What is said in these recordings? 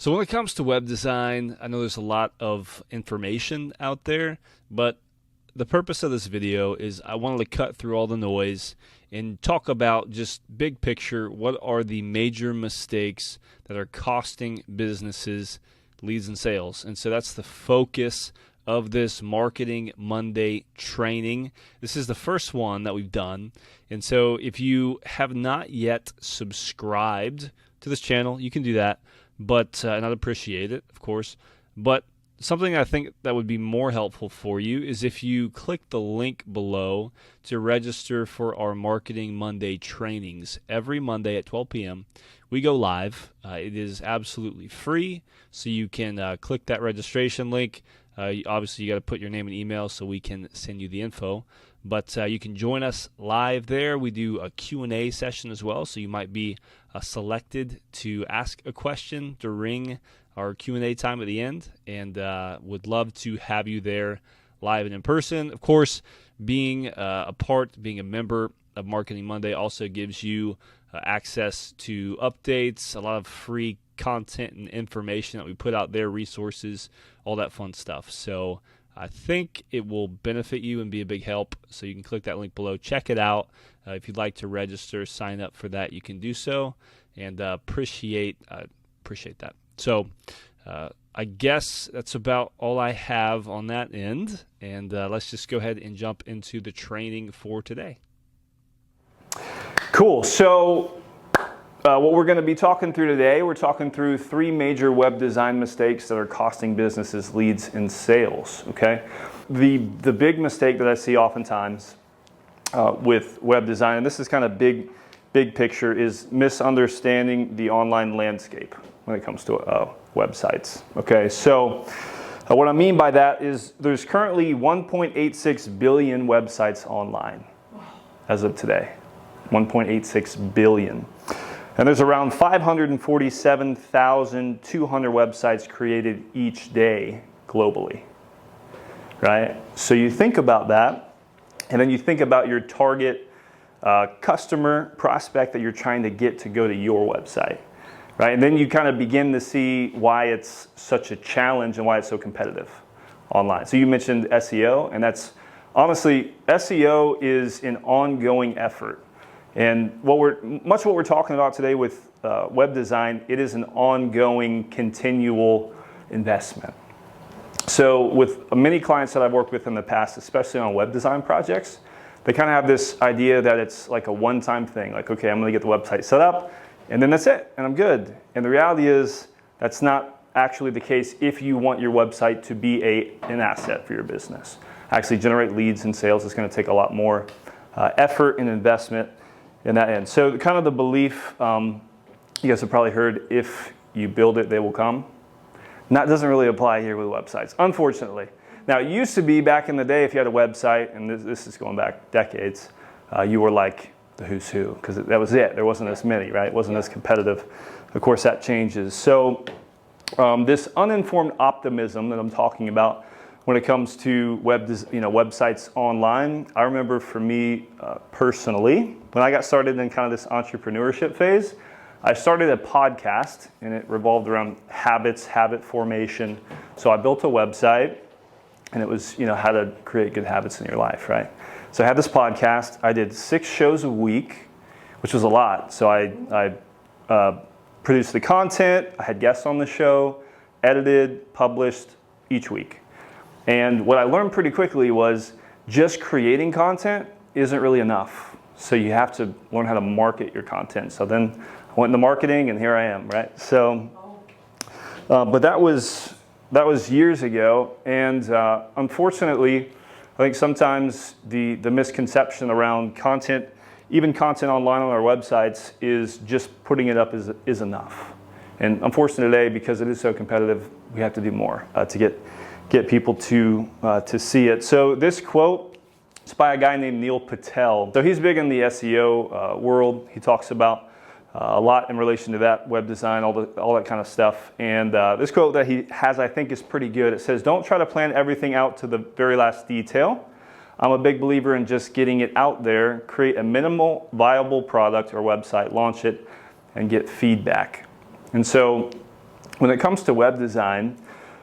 So when it comes to web design, I know there's a lot of information out there, but the purpose of this video is I wanted to cut through all the noise and talk about just big picture, what are the major mistakes that are costing businesses leads and sales. And so that's the focus of this Marketing Monday training. This is the first one that we've done. And so if you have not yet subscribed to this channel, you can do that. But and I'd appreciate it, of course. But something I think that would be more helpful for you is if you click the link below to register for our Marketing Monday trainings. Every Monday at 12 p.m. we go live. It is absolutely free, so you can click that registration link. Obviously, you got to put your name and email so we can send you the info. But you can join us live there. We do a Q&A session as well, so you might be selected to ask a question during our Q&A time at the end, and would love to have you there live and in person. Of course, being being a member of Marketing Monday also gives you access to updates, a lot of free content and information that we put out there, resources, all that fun stuff. So I think it will benefit you and be a big help. So you can click that link below, check it out. If you'd like to register, sign up for that, you can do so, and appreciate that. So I guess that's about all I have on that end, and let's just go ahead and jump into the training for today. Cool. So what we're going to be talking through today, we're talking through 3 major web design mistakes that are costing businesses leads and sales. Okay, the big mistake that I see oftentimes with web design, and this is kind of big picture, is misunderstanding the online landscape when it comes to websites. Okay, so what I mean by that is there's currently 1.86 billion websites online as of today. 1.86 billion. And there's around 547,200 websites created each day globally, right? So you think about that, and then you think about your target customer prospect that you're trying to get to go to your website, right? And then you kind of begin to see why it's such a challenge and why it's so competitive online. So you mentioned SEO, and that's honestly, SEO is an ongoing effort. And what we're talking about today with web design, it is an ongoing, continual investment. So with many clients that I've worked with in the past, especially on web design projects, they kind of have this idea that it's like a one-time thing. Like, okay, I'm going to get the website set up, and then that's it, and I'm good. And the reality is that's not actually the case if you want your website to be an asset for your business. Actually generate leads and sales is going to take a lot more effort and investment in that end. So kind of the belief, you guys have probably heard, if you build it, they will come. And that doesn't really apply here with websites, unfortunately. Now, it used to be back in the day, if you had a website, and this is going back decades, you were like the who's who, because that was it. There wasn't as many, right? It wasn't as competitive. Of course, that changes. So this uninformed optimism that I'm talking about when it comes to websites online, I remember for me personally, when I got started in kind of this entrepreneurship phase, I started a podcast, and it revolved around habit formation. So I built a website, and it was how to create good habits in your life, right? So I had this podcast. I did 6 shows a week, which was a lot. So I produced the content. I had guests on the show, edited, published each week. And what I learned pretty quickly was just creating content isn't really enough. So you have to learn how to market your content. So then I went into marketing, and here I am, right? So, but that was years ago. And unfortunately, I think sometimes the misconception around content, even content online on our websites, is just putting it up is enough. And unfortunately today, because it is so competitive, we have to do more to get people to see it. So this quote is by a guy named Neil Patel. So he's big in the SEO world. He talks about a lot in relation to that, web design, all that kind of stuff. And this quote that he has, I think, is pretty good. It says, "Don't try to plan everything out to the very last detail. I'm a big believer in just getting it out there, create a minimal viable product or website, launch it, and get feedback." And so when it comes to web design,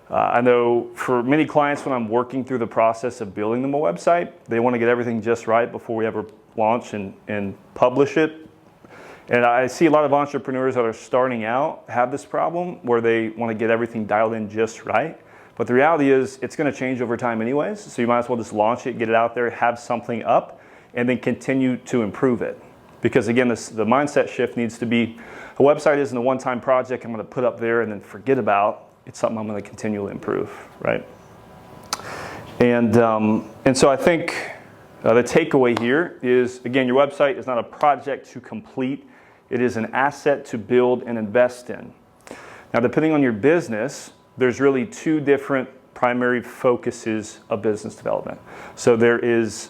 I know for many clients, when I'm working through the process of building them a website, they want to get everything just right before we ever launch and publish it. And I see a lot of entrepreneurs that are starting out have this problem where they want to get everything dialed in just right. But the reality is it's going to change over time anyways, so you might as well just launch it, get it out there, have something up, and then continue to improve it. Because again, the mindset shift needs to be, a website isn't a one-time project I'm going to put up there and then forget about. It's something I'm going to continually improve, right? And so I think the takeaway here is, again, your website is not a project to complete. It is an asset to build and invest in. Now, depending on your business, there's really two different primary focuses of business development. So there is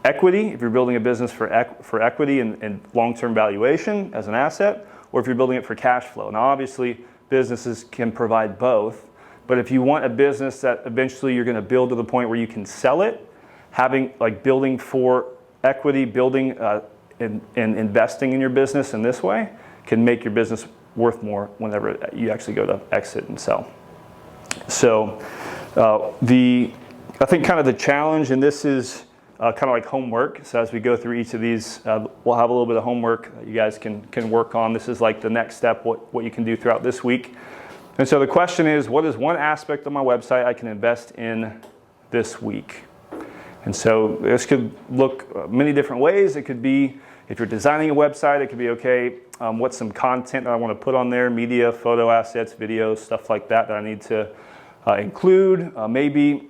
equity, if you're building a business for equity and long-term valuation as an asset, or if you're building it for cash flow. Now, obviously, businesses can provide both, but if you want a business that eventually you're going to build to the point where you can sell it, having like building for equity, building and investing in your business in this way can make your business worth more whenever you actually go to exit and sell. So I think kind of the challenge, and this is kind of like homework. So as we go through each of these, we'll have a little bit of homework that you guys can work on. This is like the next step, what you can do throughout this week. And so the question is, what is one aspect of my website I can invest in this week? And so this could look many different ways. It could be, if you're designing a website, it could be, okay, what's some content that I want to put on there, media, photo assets, videos, stuff like that I need to include. Maybe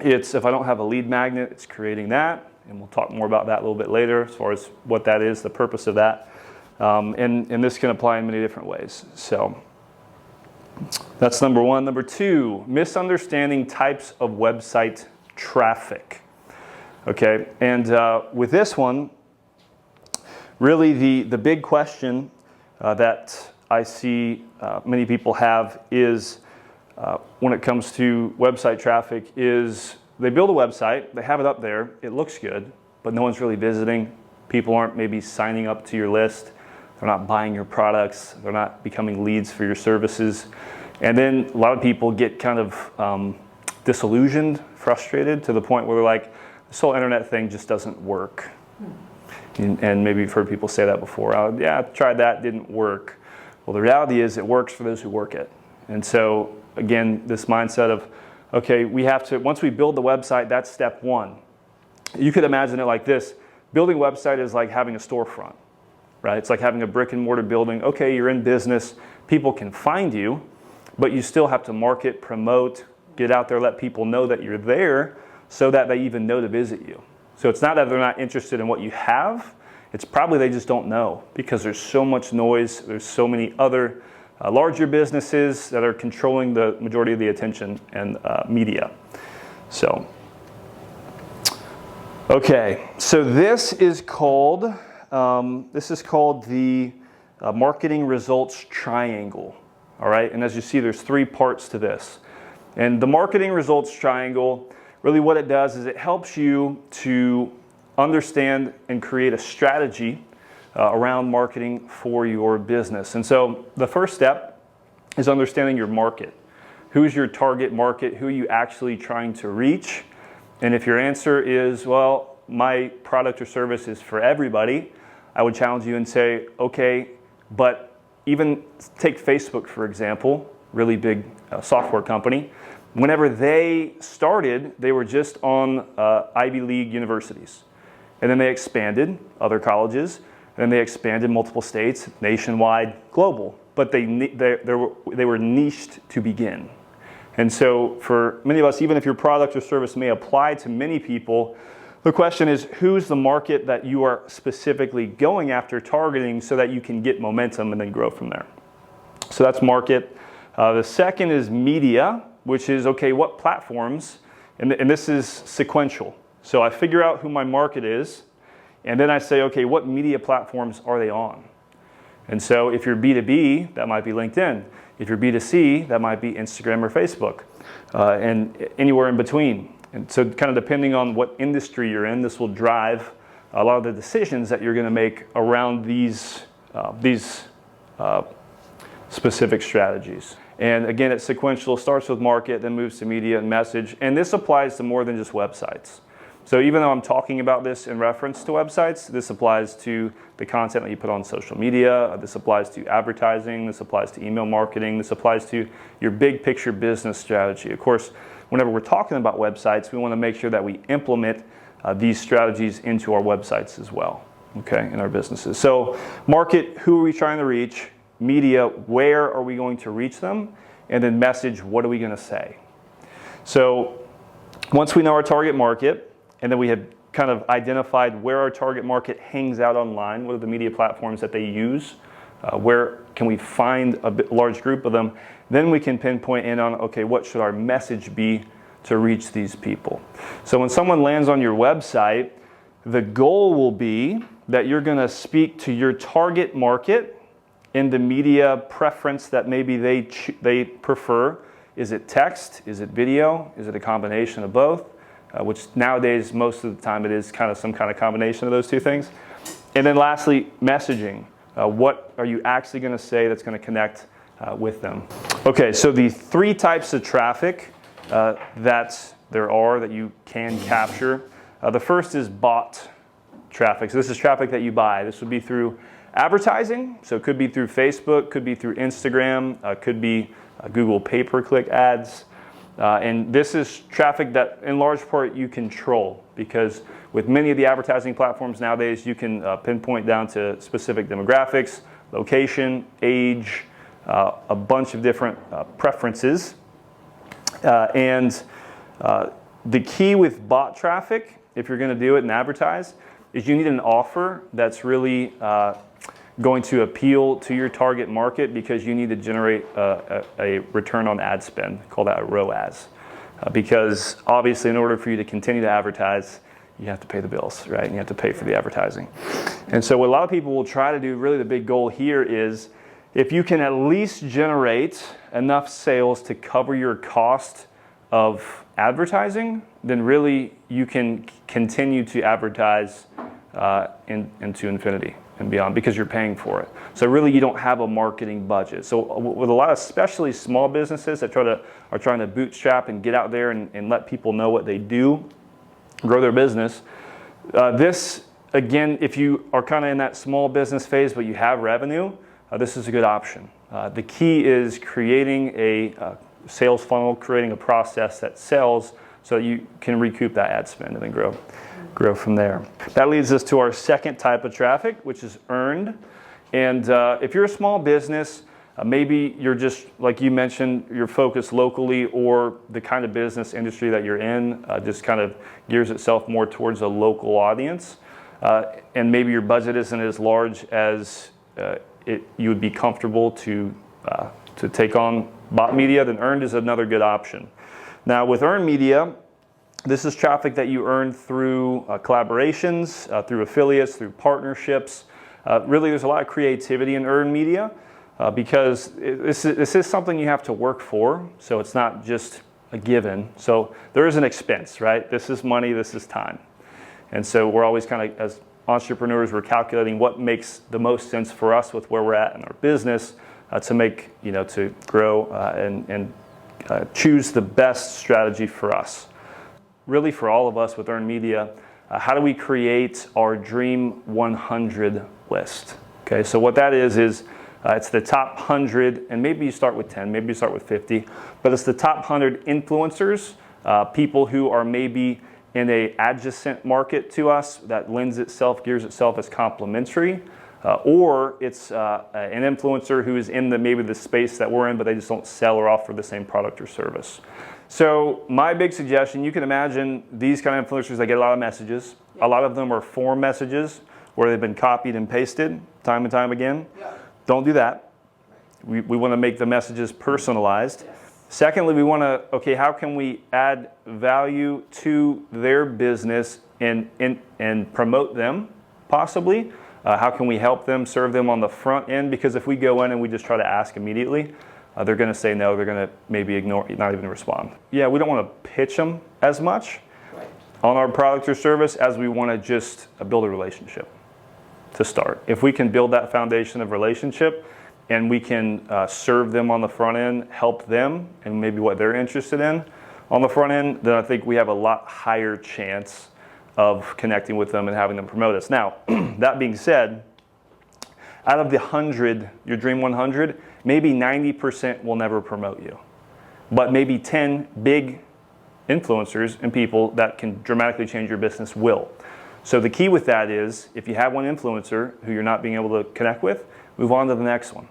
it's, if I don't have a lead magnet, it's creating that. And we'll talk more about that a little bit later as far as what that is, the purpose of that. And this can apply in many different ways. So that's number one. Number two, misunderstanding types of website traffic. Okay, and with this one, really the big question that I see many people have is when it comes to website traffic is they build a website, they have it up there, it looks good, but no one's really visiting. People aren't maybe signing up to your list. They're not buying your products. They're not becoming leads for your services. And then a lot of people get kind of disillusioned, frustrated to the point where they're like, this whole internet thing just doesn't work. And maybe you've heard people say that before. Oh, yeah, I tried that, didn't work. Well, the reality is it works for those who work it. And so, again, this mindset of, okay, we have to, once we build the website, that's step one. You could imagine it like this. Building a website is like having a storefront, right? It's like having a brick and mortar building. Okay, you're in business. People can find you, but you still have to market, promote, get out there, let people know that you're there so that they even know to visit you. So it's not that they're not interested in what you have. It's probably they just don't know because there's so much noise. There's so many other larger businesses that are controlling the majority of the attention and media. So, okay. So this is called the marketing results triangle. All right. And as you see, there's three parts to this. And the marketing results triangle, really what it does is it helps you to understand and create a strategy around marketing for your business. And so the first step is understanding your market. Who's your target market? Who are you actually trying to reach? And if your answer is, well, my product or service is for everybody, I would challenge you and say, okay, but even take Facebook, for example, really big software company. Whenever they started, they were just on Ivy League universities. And then they expanded other colleges, and then they expanded multiple states, nationwide, global. But they were niched to begin. And so for many of us, even if your product or service may apply to many people, the question is, who's the market that you are specifically going after, targeting, so that you can get momentum and then grow from there? So that's market. The second is media, which is, okay, what platforms, and this is sequential. So I figure out who my market is, and then I say, okay, what media platforms are they on? And so if you're B2B, that might be LinkedIn. If you're B2C, that might be Instagram or Facebook, and anywhere in between. And so kind of depending on what industry you're in, this will drive a lot of the decisions that you're going to make around these specific strategies. And again, it's sequential, starts with market, then moves to media and message. And this applies to more than just websites. So even though I'm talking about this in reference to websites, this applies to the content that you put on social media, this applies to advertising, this applies to email marketing, this applies to your big picture business strategy. Of course, whenever we're talking about websites, we want to make sure that we implement these strategies into our websites as well, okay, in our businesses. So market, who are we trying to reach? Media, where are we going to reach them? And then message, what are we going to say? So once we know our target market, and then we have kind of identified where our target market hangs out online, what are the media platforms that they use, where can we find a large group of them, then we can pinpoint in on, okay, what should our message be to reach these people? So when someone lands on your website, the goal will be that you're going to speak to your target market in the media preference that maybe they prefer. Is it text? Is it video? Is it a combination of both? Which nowadays, most of the time, it is kind of some kind of combination of those two things. And then lastly, messaging. What are you actually going to say that's going to connect with them? Okay, so the 3 types of traffic that there are that you can capture. The first is bought traffic. So this is traffic that you buy. This would be through advertising. So it could be through Facebook, could be through Instagram, could be Google pay-per-click ads. And this is traffic that in large part you control, because with many of the advertising platforms nowadays, you can pinpoint down to specific demographics, location, age, a bunch of different preferences. And the key with bot traffic, if you're going to do it and advertise, is you need an offer that's really going to appeal to your target market, because you need to generate a return on ad spend. Call that a ROAS. Because obviously, in order for you to continue to advertise, you have to pay the bills, right? And you have to pay for the advertising. And so what a lot of people will try to do, really the big goal here is, if you can at least generate enough sales to cover your cost of advertising, then really you can continue to advertise into infinity and beyond, because you're paying for it. So really, you don't have a marketing budget. So with a lot of, especially small businesses that are trying to bootstrap and get out there and let people know what they do, grow their business, this, again, if you are kind of in that small business phase but you have revenue, this is a good option. The key is creating a sales funnel, creating a process that sells so you can recoup that ad spend and then grow from there. That leads us to our second type of traffic, which is earned. And if you're a small business, maybe you're just, like you mentioned, you're focused locally, or the kind of business industry that you're in just kind of gears itself more towards a local audience. And maybe your budget isn't as large as you would be comfortable to take on bot media, then earned is another good option. Now with earned media, this is traffic that you earn through collaborations, through affiliates, through partnerships. Really, there's a lot of creativity in earned media because this is something you have to work for, so it's not just a given. So there is an expense, right? This is money, this is time. And so we're always kind of, as entrepreneurs, we're calculating what makes the most sense for us with where we're at in our business to grow and choose the best strategy for us. Really, for all of us with earned media, how do we create our Dream 100 list? Okay, so what that is it's the top 100, and maybe you start with 10, maybe you start with 50, but it's the top 100 influencers, people who are maybe in a adjacent market to us that gears itself as complementary, or it's an influencer who is in maybe the space that we're in, but they just don't sell or offer the same product or service. So my big suggestion, you can imagine these kind of influencers, they get a lot of messages. A lot of them are form messages where they've been copied and pasted time and time again. Yeah. Don't do that. We want to make the messages personalized. Yes. Secondly, we want to, how can we add value to their business and promote them, possibly? How can we help them, serve them on the front end? Because if we go in and we just try to ask immediately, they're going to say no, they're going to maybe ignore, not even respond. Yeah, we don't want to pitch them as much on our product or service as we want to just build a relationship to start. If we can build that foundation of relationship, and we can serve them on the front end, help them, and maybe what they're interested in on the front end, then I think we have a lot higher chance of connecting with them and having them promote us. Now, that being said, out of the 100, your Dream 100, maybe 90% will never promote you. But maybe 10 big influencers and people that can dramatically change your business will. So the key with that is, if you have one influencer who you're not being able to connect with, move on to the next one.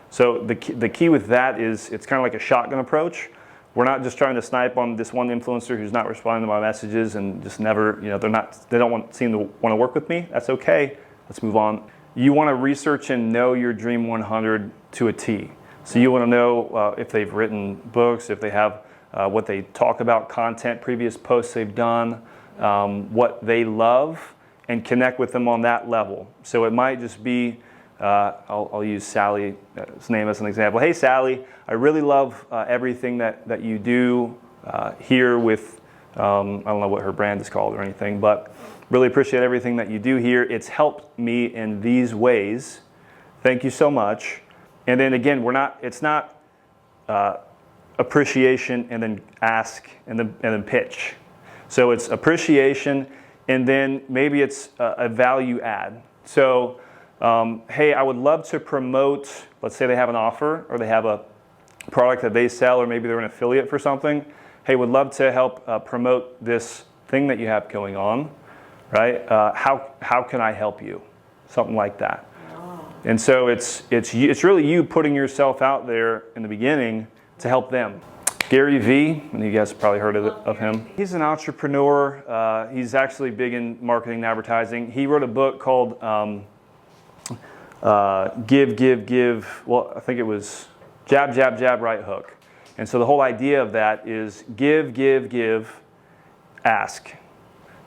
So the key with that is, it's kind of like a shotgun approach. We're not just trying to snipe on this one influencer who's not responding to my messages and just never, they don't seem to want to work with me. That's okay. Let's move on. You want to research and know your Dream 100 to a T. So you want to know if they've written books, if they have what they talk about, content, previous posts they've done, what they love, and connect with them on that level. So it might just be, I'll use Sally's name as an example. Hey Sally, I really love everything that you do here with, I don't know what her brand is called or anything, but really appreciate everything that you do here. It's helped me in these ways. Thank you so much. And then again, it's not appreciation and then ask and then pitch. So it's appreciation and then maybe it's a value add. So hey, I would love to promote, let's say they have an offer or they have a product that they sell, or maybe they're an affiliate for something. Hey, would love to help promote this thing that you have going on, right? How can I help you? Something like that. Wow. And so it's really you putting yourself out there in the beginning to help them. Gary Vee, and you guys have probably heard of him. He's an entrepreneur. He's actually big in marketing and advertising. He wrote a book called Give. Well, I think it was Jab, Jab, Jab, Right Hook. And so the whole idea of that is give, ask.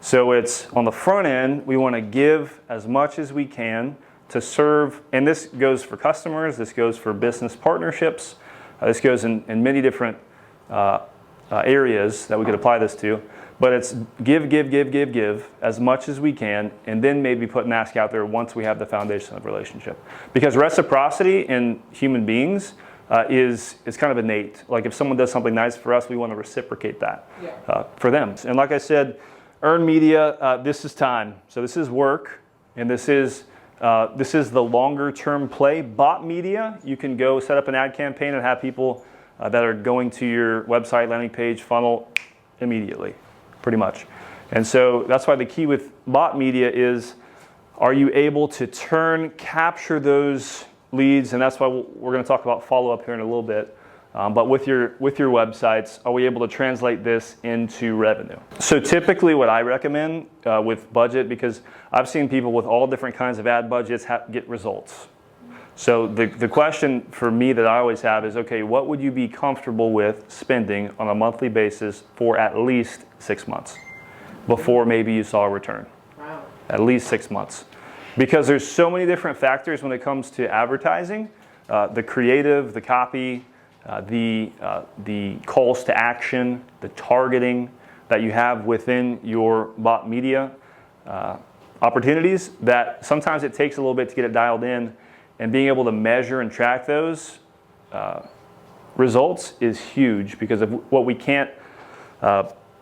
So it's on the front end, we want to give as much as we can to serve, and this goes for customers, this goes for business partnerships, this goes in many different areas that we could apply this to. But it's give as much as we can, and then maybe put an ask out there once we have the foundation of relationship. Because reciprocity in human beings is kind of innate. Like if someone does something nice for us, we want to reciprocate that for them. And like I said, earned media, this is time. So this is work, and this is the longer term play. Bought media, you can go set up an ad campaign and have people that are going to your website, landing page, funnel immediately. Pretty much. And so that's why the key with bot media is, are you able to capture those leads? And that's why we're going to talk about follow-up here in a little bit. But with your websites, are we able to translate this into revenue? So typically what I recommend with budget, because I've seen people with all different kinds of ad budgets get results. So the question for me that I always have is, okay, what would you be comfortable with spending on a monthly basis for at least 6 months before maybe you saw a return? Wow. At least 6 months. Because there's so many different factors when it comes to advertising, the creative, the copy, the calls to action, the targeting that you have within your bot media opportunities, that sometimes it takes a little bit to get it dialed in. And being able to measure and track those results is huge, because of what we can't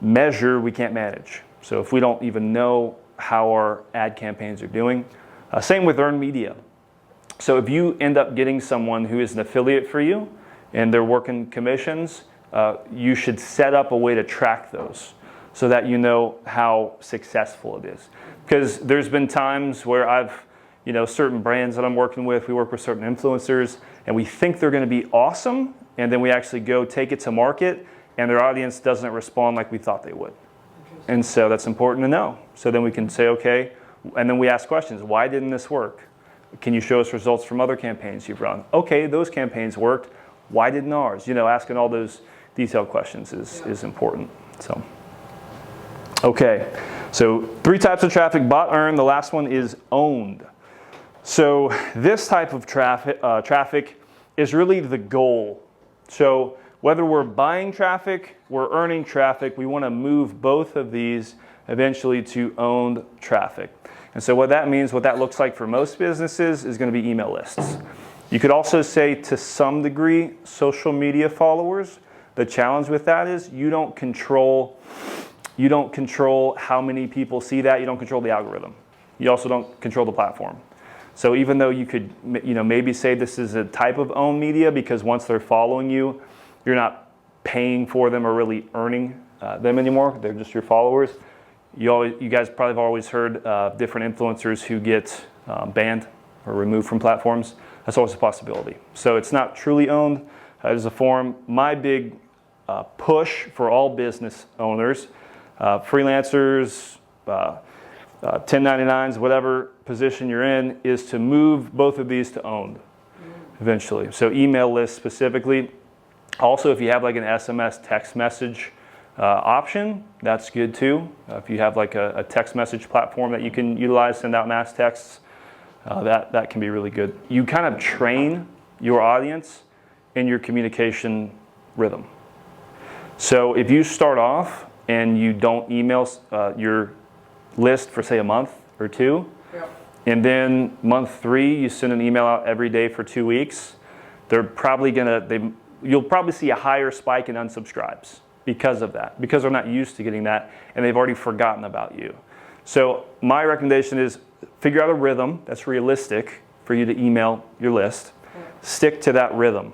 measure, we can't manage. So if we don't even know how our ad campaigns are doing, same with earned media. So if you end up getting someone who is an affiliate for you and they're working commissions, you should set up a way to track those so that you know how successful it is. Because there's been times where certain brands that I'm working with, we work with certain influencers, and we think they're going to be awesome, and then we actually go take it to market, and their audience doesn't respond like we thought they would. And so that's important to know. So then we can say, okay, and then we ask questions. Why didn't this work? Can you show us results from other campaigns you've run? Okay, those campaigns worked. Why didn't ours? Asking all those detailed questions is important. So, okay, so 3 types of traffic: bought, earned. The last one is owned. So this type of traffic is really the goal. So whether we're buying traffic, we're earning traffic, we want to move both of these eventually to owned traffic. And so what that means, what that looks like for most businesses, is going to be email lists. You could also say, to some degree, social media followers. The challenge with that is you don't control how many people see that. You don't control the algorithm. You also don't control the platform. So even though you could, maybe say this is a type of owned media, because once they're following you, you're not paying for them or really earning them anymore. They're just your followers. You guys probably have always heard different influencers who get banned or removed from platforms. That's always a possibility. So it's not truly owned as a form. My big push for all business owners, freelancers, 1099s, whatever position you're in, is to move both of these to owned eventually. So email lists specifically. Also, if you have like an SMS text message option, that's good too. If you have like a text message platform that you can utilize, send out mass texts, that can be really good. You kind of train your audience in your communication rhythm. So if you start off and you don't email your list for say a month or two, and then month 3 you send an email out every day for 2 weeks, you'll probably see a higher spike in unsubscribes because of that, because they're not used to getting that and they've already forgotten about you. So my recommendation is figure out a rhythm that's realistic for you to email your list. Stick to that rhythm,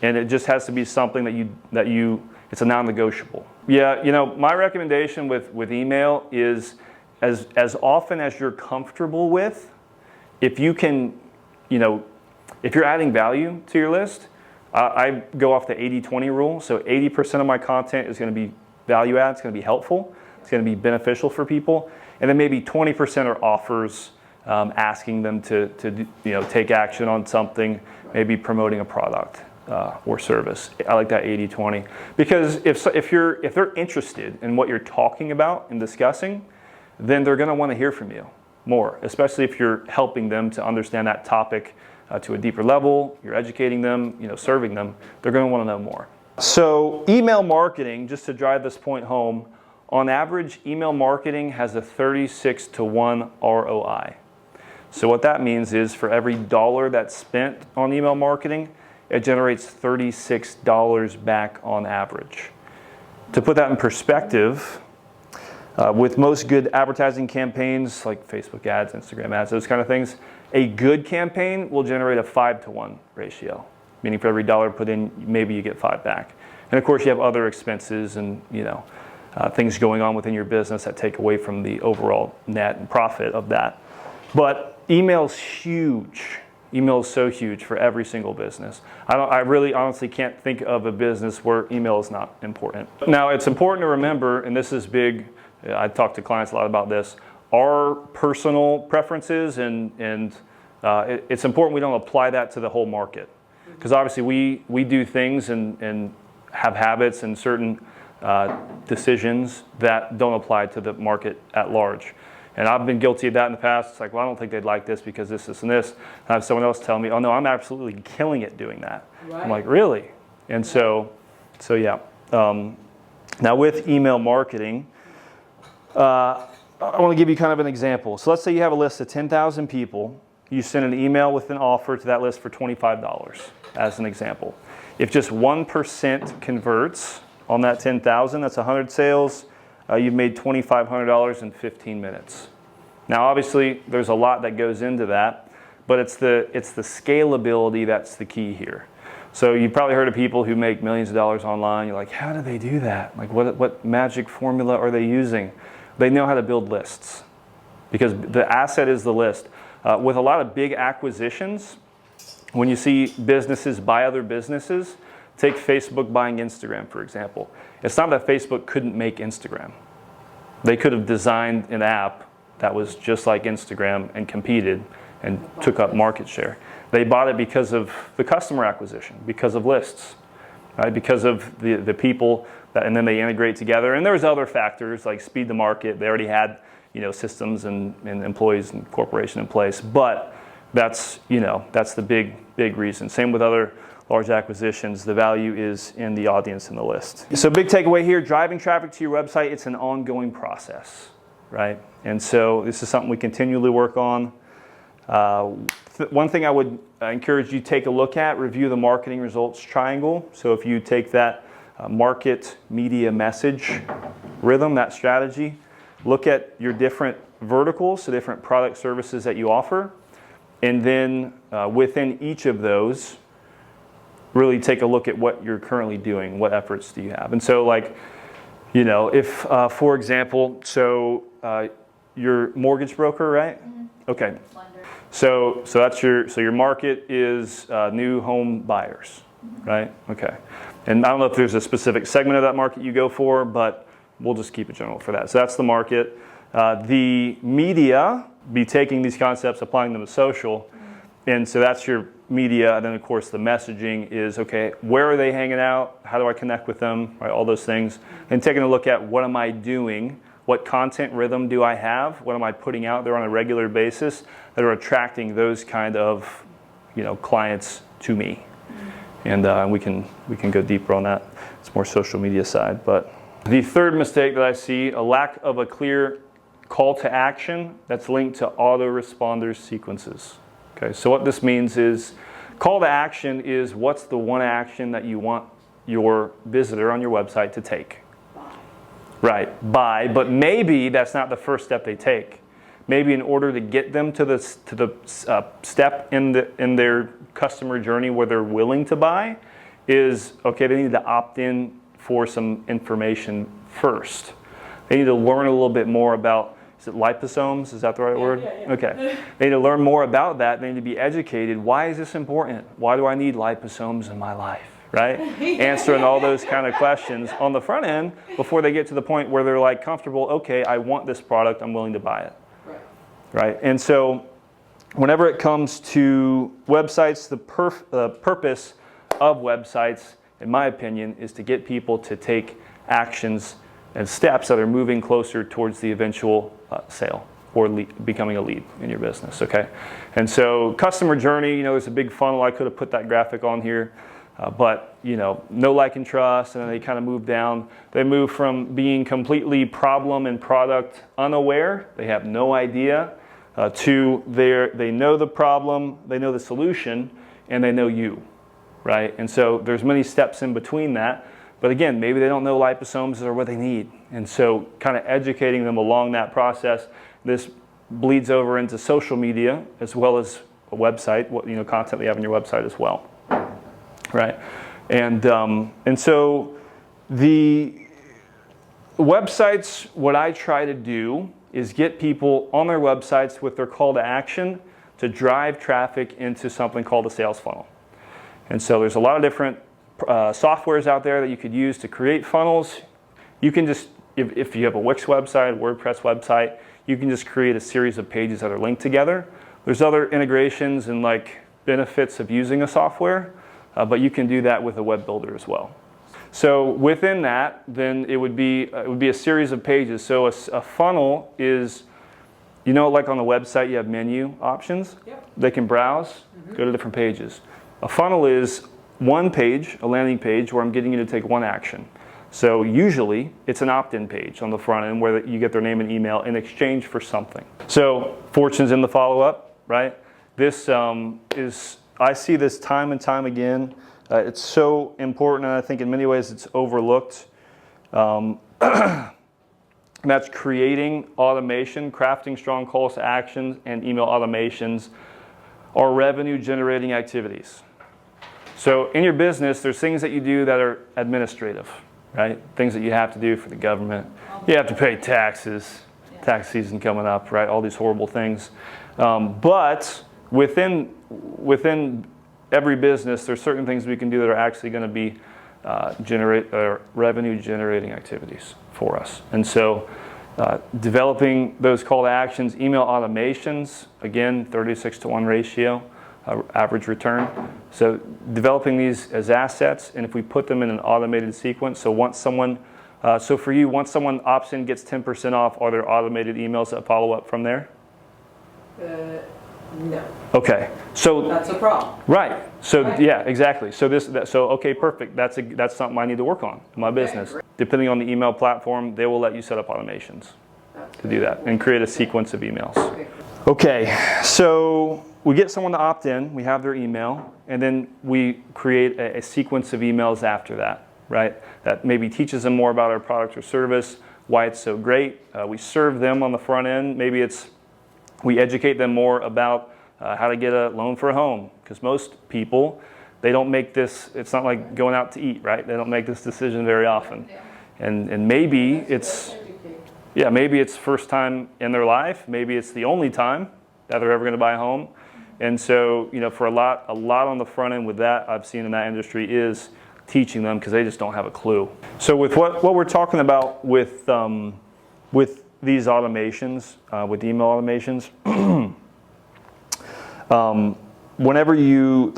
and it just has to be something that you it's a non-negotiable. Yeah, my recommendation with email is as often as you're comfortable with, if you can, if you're adding value to your list, I go off the 80-20 rule. So 80% of my content is going to be value add, it's going to be helpful, it's going to be beneficial for people, and then maybe 20% are offers, asking them to take action on something, maybe promoting a product or service. I like that 80-20 because if they're interested in what you're talking about and discussing, then they're going to want to hear from you more, especially if you're helping them to understand that topic to a deeper level, you're educating them, serving them, they're going to want to know more. So email marketing, just to drive this point home, on average, email marketing has a 36-to-1 ROI. So what that means is for every $1 that's spent on email marketing, it generates $36 back on average. To put that in perspective, with most good advertising campaigns like Facebook ads, Instagram ads, those kind of things, a good campaign will generate a 5-to-1 ratio, meaning for every $1 put in, maybe you get 5 back. And of course, you have other expenses and things going on within your business that take away from the overall net and profit of that. But email's huge. Email is so huge for every single business. I really honestly can't think of a business where email is not important. Now, it's important to remember, and this is big, I talk to clients a lot about this, our personal preferences, and it's important we don't apply that to the whole market. Because obviously we do things and have habits and certain decisions that don't apply to the market at large. And I've been guilty of that in the past. It's like, well, I don't think they'd like this because this, and this. And I have someone else tell me, oh no, I'm absolutely killing it doing that. Right. I'm like, really? And so yeah. Now with email marketing, I want to give you kind of an example. So let's say you have a list of 10,000 people. You send an email with an offer to that list for $25 as an example. If just 1% converts on that 10,000, that's 100 sales. You've made $2,500 in 15 minutes. Now, obviously, there's a lot that goes into that, but it's the scalability that's the key here. So you've probably heard of people who make millions of dollars online. You're like, how do they do that? Like, what magic formula are they using? They know how to build lists because the asset is the list. With a lot of big acquisitions, when you see businesses buy other businesses, take Facebook buying Instagram, for example. It's not that Facebook couldn't make Instagram. They could have designed an app that was just like Instagram and competed and took up market share. They bought it because of the customer acquisition, because of lists, right? Because of the people, and then they integrate together. And there's other factors like speed to market. They already had systems and employees and corporation in place. But that's the big reason. Same with other large acquisitions, the value is in the audience and the list. So big takeaway here, driving traffic to your website, it's an ongoing process, right? And so this is something we continually work on. One thing I would encourage you to take a look at, review the marketing results triangle. So if you take that market, media, message rhythm, that strategy, look at your different verticals, the different product services that you offer, and then within each of those, really take a look at what you're currently doing, what efforts do you have. And so like, you know, if, for example, so you're mortgage broker, right? Mm-hmm. Okay. So that's your market is new home buyers, right? Okay. And I don't know if there's a specific segment of that market you go for, but we'll just keep it general for that. So that's the market. The media, be taking these concepts, applying them to social. And so that's your media. And then, of course, the messaging is, okay, where are they hanging out? How do I connect with them? Right, all those things. And taking a look at what am I doing? What content rhythm do I have? What am I putting out there on a regular basis that are attracting those kind of, you know, clients to me? And we can go deeper on that. It's more social media side. But the third mistake that I see, a lack of a clear call to action that's linked to autoresponder sequences. Okay, so what this means is call to action is what's the one action that you want your visitor on your website to take. Right, buy, but maybe that's not the first step they take. Maybe in order to get them to the step in their customer journey where they're willing to buy is, okay, they need to opt in for some information first. They need to learn a little bit more about, is it liposomes? Is that the right word? Yeah. Okay. They need to learn more about that. They need to be educated. Why is this important? Why do I need liposomes in my life? Right? Answering all those kind of questions on the front end before they get to the point where they're like comfortable, okay, I want this product, I'm willing to buy it. Right? And so whenever it comes to websites, the purpose of websites, in my opinion, is to get people to take actions and steps that are moving closer towards the eventual sale or becoming a lead in your business, okay? And so customer journey, you know, there's a big funnel. I could have put that graphic on here. But, you know, know, like, and trust, and then they kind of move down. They move from being completely problem and product unaware, they have no idea, to they know the problem, they know the solution, and they know you, right? And so there's many steps in between that. But again, maybe they don't know liposomes are what they need. And so kind of educating them along that process, this bleeds over into social media as well as a website, what, you know, content they have on your website as well. Right, and so the websites, what I try to do is get people on their websites with their call to action to drive traffic into something called a sales funnel. And so there's a lot of different softwares out there that you could use to create funnels. You can just, if you have a Wix website, WordPress website, you can just create a series of pages that are linked together. There's other integrations and like benefits of using a software. But you can do that with a web builder as well. So within that, then it would be a series of pages. So a funnel is, you know, like on the website you have menu options. Yep. They can browse, go to different pages. A funnel is one page, a landing page, where I'm getting you to take one action. So usually it's an opt-in page on the front end where you get their name and email in exchange for something. So fortune's in the follow-up, right? This is, I see this time and time again. It's so important, and I think in many ways it's overlooked. And that's creating automation, crafting strong calls to action, and email automations are revenue-generating activities. So in your business, there's things that you do that are administrative, right? Things that you have to do for the government. You have to pay taxes, tax season coming up, right? All these horrible things. But within every business, there's certain things we can do that are actually going to be revenue-generating activities for us. And so developing those call to actions, email automations, again, 36-to-1 ratio, average return. So developing these as assets, and if we put them in an automated sequence, so once someone, so for you, once someone opts in, gets 10% off, are there automated emails that follow up from there? No. Okay, so that's a problem. Right. So right. Yeah, exactly. So okay, perfect. That's something I need to work on in my business. Great. Depending on the email platform, they will let you set up automations to do that and create a sequence of emails. Okay, so we get someone to opt in, we have their email, and then we create a sequence of emails after that, right? That maybe teaches them more about our product or service, why it's so great. We serve them on the front end. Maybe we educate them more about how to get a loan for a home, because most people, they don't make this, it's not like going out to eat, right? They don't make this decision very often. And maybe it's first time in their life. Maybe it's the only time that they're ever going to buy a home. And so, for a lot on the front end with that, I've seen in that industry is teaching them, because they just don't have a clue. So with what we're talking about with these automations, with email automations,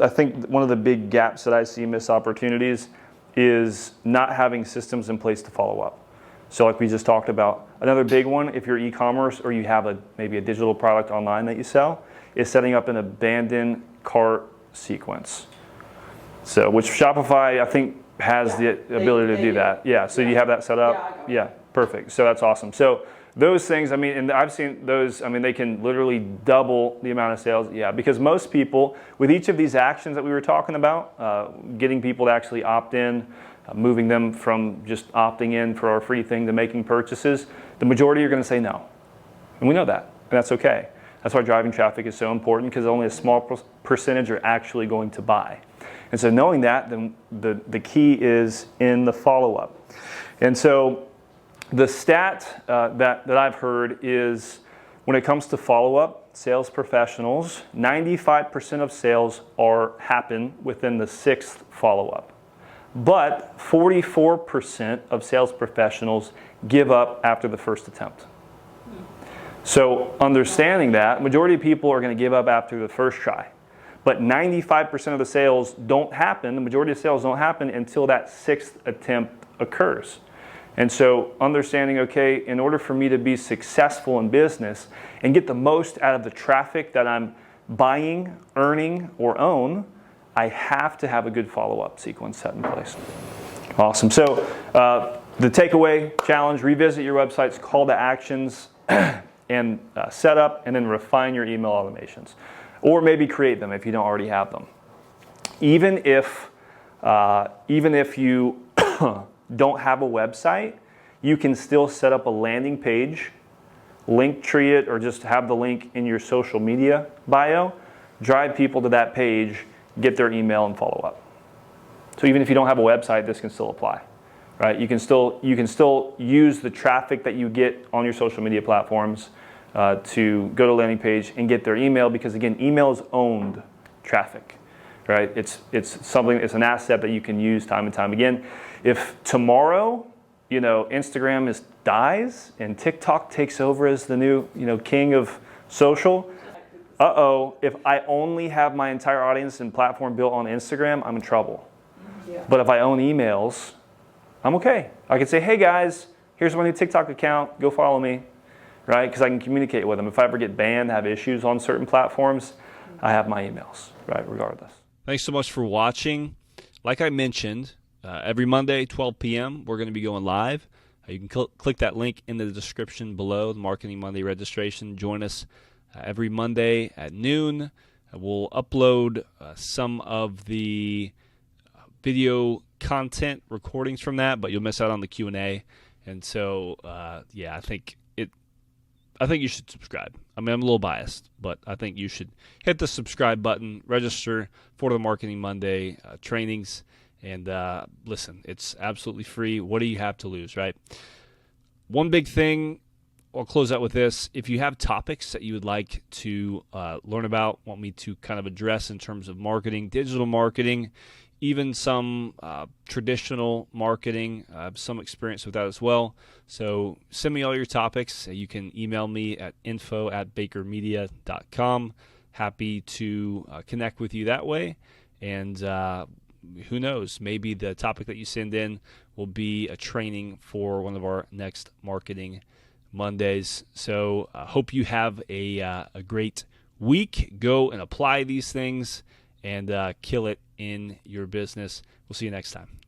I think one of the big gaps that I see, missed opportunities, is not having systems in place to follow up. So like we just talked about, another big one, if you're e-commerce or you have maybe a digital product online that you sell, is setting up an abandoned cart sequence. So which Shopify, I think, has the ability to do that. Yeah, so you have that set up? Yeah, perfect. So that's awesome. So those things, and I've seen those, they can literally double the amount of sales. Yeah, because most people, with each of these actions that we were talking about, getting people to actually opt in, moving them from just opting in for our free thing to making purchases, the majority are going to say no. And we know that, and that's okay. That's why driving traffic is so important, because only a small percentage are actually going to buy. And so knowing that, then the key is in the follow-up. And so the stat that I've heard is when it comes to follow-up, sales professionals, 95% of sales happen within the 6th follow-up. But 44% of sales professionals give up after the first attempt. So understanding that, majority of people are going to give up after the first try. But 95% of the sales don't happen, the majority of sales don't happen until that 6th attempt occurs. And so understanding, okay, in order for me to be successful in business and get the most out of the traffic that I'm buying, earning, or own, I have to have a good follow-up sequence set in place. Awesome. So the takeaway challenge, revisit your website's call to actions and set up and then refine your email automations. Or maybe create them if you don't already have them. Even if you don't have a website, you can still set up a landing page, Linktree it, or just have the link in your social media bio, drive people to that page, get their email, and follow up. So even if you don't have a website, this can still apply, right? You can still use the traffic that you get on your social media platforms to go to a landing page and get their email, because again, email is owned traffic, right? It's an asset that you can use time and time again. If tomorrow, Instagram dies and TikTok takes over as the new, king of social, if I only have my entire audience and platform built on Instagram, I'm in trouble. Yeah. But if I own emails, I'm okay. I can say, hey guys, here's my new TikTok account, go follow me. Right? Because I can communicate with them. If I ever get banned, have issues on certain platforms, I have my emails, right, regardless. Thanks so much for watching. Like I mentioned, every Monday, 12 p.m., we're going to be going live. You can click that link in the description below, the Marketing Monday registration. Join us every Monday at noon. We'll upload some of the video content recordings from that, but you'll miss out on the Q&A. And so, I think you should subscribe. I'm a little biased, but I think you should hit the subscribe button, register for the Marketing Monday trainings, and listen, it's absolutely free. What do you have to lose, right? One big thing, I'll close out with this. If you have topics that you would like to learn about, want me to kind of address in terms of marketing, digital marketing, even some traditional marketing. I have some experience with that as well. So send me all your topics. You can email me at info@bakermedia.com. Happy to connect with you that way. And who knows, maybe the topic that you send in will be a training for one of our next Marketing Mondays. So I hope you have a great week. Go and apply these things and kill it in your business. We'll see you next time.